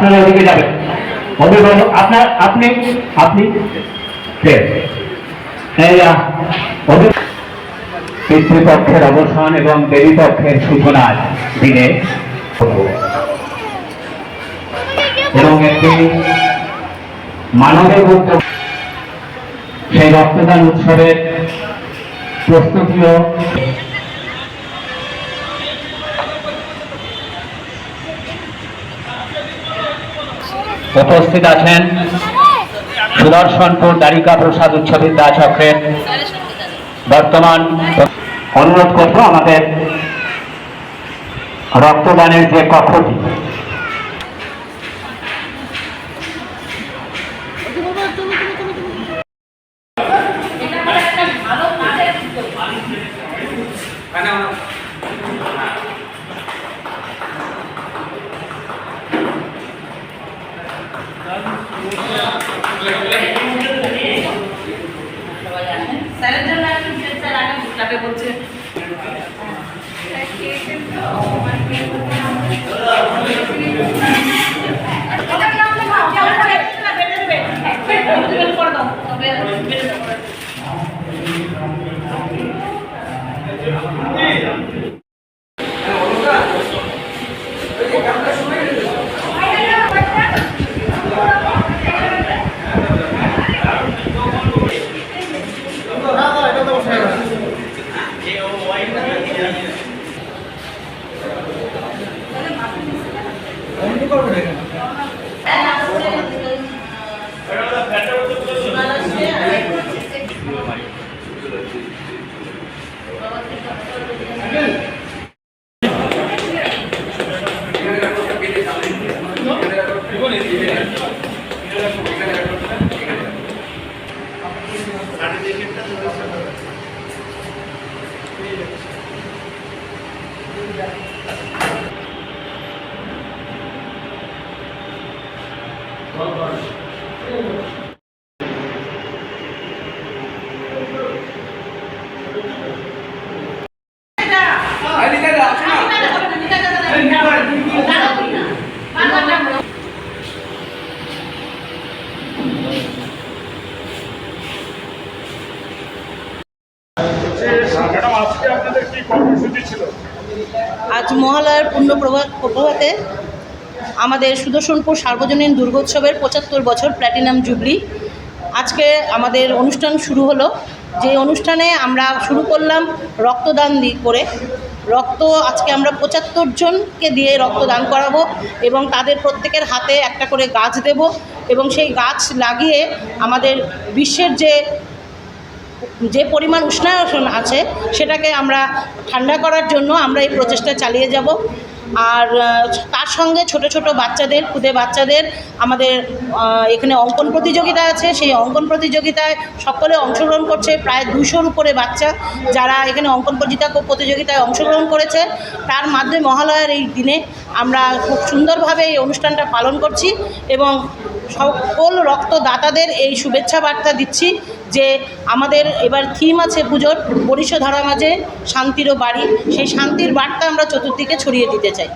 আপনারা ওদিকে যাবেন। অভিভাবক আপনার আপনি আপনি পিতৃপক্ষের অবসান এবং দেবীপক্ষের সূচনার দিনে এবং একটি মানবিক উদ্যোগ সেই রক্তদান উৎসবের প্রস্তুতিও উপস্থিত আছেন সুদর্শনপুর দ্বারিকা প্রসাদ উচ্চ বিদ্যা চক্রের বর্তমান। অনুরোধ করব আমাদের রক্তদানের যে কক্ষটি বলছে আজ মহালয়ার পূর্ণ প্রভাতে আমাদের সুদর্শনপুর সার্বজনীন দুর্গোৎসবের ৭৫ বছর প্ল্যাটিনাম জুবলি। আজকে আমাদের অনুষ্ঠান শুরু হলো, যে অনুষ্ঠানে আমরা শুরু করলাম রক্তদান করে। আজকে আমরা ৭৫ জনকে দিয়ে রক্তদান করাবো এবং তাদের প্রত্যেকের হাতে একটা করে গাছ দেব এবং সেই গাছ লাগিয়ে আমাদের বিশ্বের যে পরিমাণ উষ্ণায়ন আছে সেটাকে আমরা ঠান্ডা করার জন্য আমরা এই প্রচেষ্টা চালিয়ে যাব। আর তার সঙ্গে ছোট ছোট বাচ্চাদের, ক্ষুদে বাচ্চাদের আমাদের এখানে অঙ্কন প্রতিযোগিতা আছে। সেই অঙ্কন প্রতিযোগিতায় সকলে অংশগ্রহণ করছে, প্রায় ২০০-র উপরে বাচ্চা যারা এখানে অঙ্কন প্রতিযোগিতায় অংশগ্রহণ করেছে। তার মাধ্যমে মহালয়ার এই দিনে আমরা খুব সুন্দরভাবে এই অনুষ্ঠানটা পালন করছি এবং সকল রক্তদাতাদের এই শুভেচ্ছা বার্তা দিচ্ছি যে আমাদের এবার থিম আছে পুজোর, বরিশধরা মাঝে শান্তিরও বাড়ি। সেই শান্তির বার্তা আমরা চতুর্দিকে ছড়িয়ে দিতে চাই।